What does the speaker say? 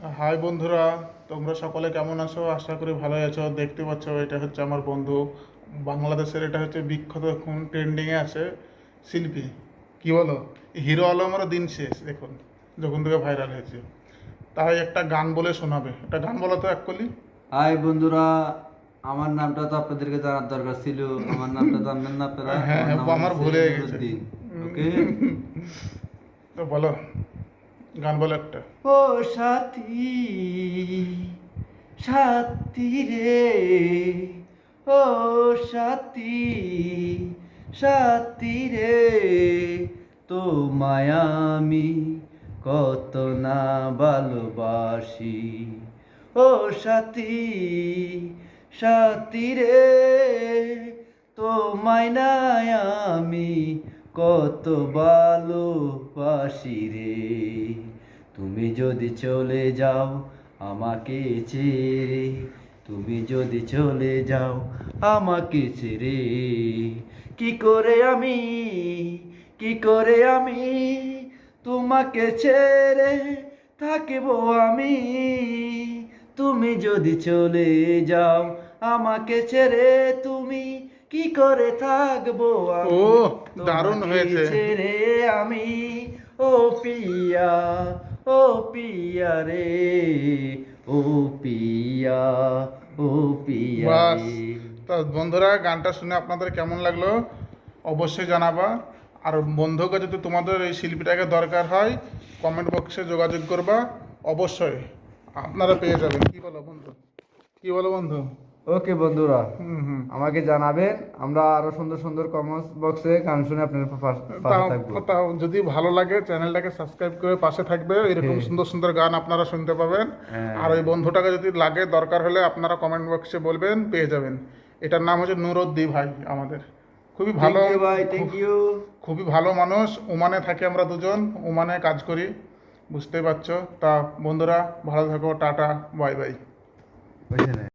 High বন্ধুরা, তোমরা সকলে কেমন আছো? আশা করি ভালোই আছো। দেখতে পাচ্ছ এটা হচ্ছে আমার বন্ধু, বাংলাদেশের এটা হচ্ছে বিখ্যাত, এখন ট্রেন্ডিংয়ে আছে শিল্পী। কি বলো, হিরো আলমেরও দিন শেষ দেখুন, যখন থেকে ভাইরাল হয়েছে। তাই একটা গান বলে শোনাবে, একটা গান বলো তো এক কলি। হাই বন্ধুরা, আমার নামটা তো আপনাদেরকে জানার দরকার ছিল। আমার নামটা জানবেন না আপনারা? হ্যাঁ আমার হ্যাঁ, নাম আমার হচ্ছে ভুলে গেছে। নুরুদ্দিন। ওকে। তো বলো, গান বলো একটা। ও সাথী, সাথী রে, ও সাথী, সাথী রে, তোমায় আমি কত না ভালোবাসি। ও সাথী, সাথী রে, তোমায় না আমি কত ভালোবাসি রে। তুমি যদি চলে যাও আমাকে ছেড়ে, তুমি যদি চলে যাও আমাকে ছেড়ে, কি করে আমি, কি করে আমি তোমাকে ছেড়ে থাকবো আমি। তুমি যদি চলে যাও আমাকে ছেড়ে, তুমি কি করে থাকবো ও, আমি দারুণ তোমাকে হয়েছে। ছেড়ে আমি। ও পিয়া, ও পিয়া রে, ও পিয়া, ও পিয়া বাস। রে। তো বন্ধুরা, গানটা শুনে আপনাদের কেমন লাগলো অবশ্যই জানাবা। আর বন্ধুকে যদি তোমাদের এই শিল্পীটাকে দরকার হয়, কমেন্ট বক্সে যোগাযোগ করবা, অবশ্যই আপনারা পেয়ে যাবেন। কি বলো বন্ধু, কি বলো বন্ধু? ওকে বন্ধুরা, হুম হুম। আমাকে জানাবেন, আমরা আরো সুন্দর সুন্দর কমেন্টস বক্সে গান শুনে আপনার পাশে তাও থাকবো। তাও যদি ভালো লাগে চ্যানেলটাকে সাবস্ক্রাইব করে পাশে থাকবে, এরকম হ্যাঁ, সুন্দর সুন্দর গান আপনারা শুনতে পাবেন। হ্যাঁ। আর ওই বন্ধুটাকে যদি লাগে, দরকার হলে আপনারা কমেন্ট বক্সে বলবেন, পেয়ে যাবেন। এটার নাম হচ্ছে নুরুদ্দি ভাই আমাদের। খুবই থ্যাংক ভালো, ইউ ভাই, থ্যাংক ইউ। খুবই ভালো মানুষ। ওমানে থাকি আমরা দুজন, ওমানে কাজ করি, বুঝতেই পারছো। তা বন্ধুরা, ভালো থাকো, টাটা, বাই বাই। বুঝে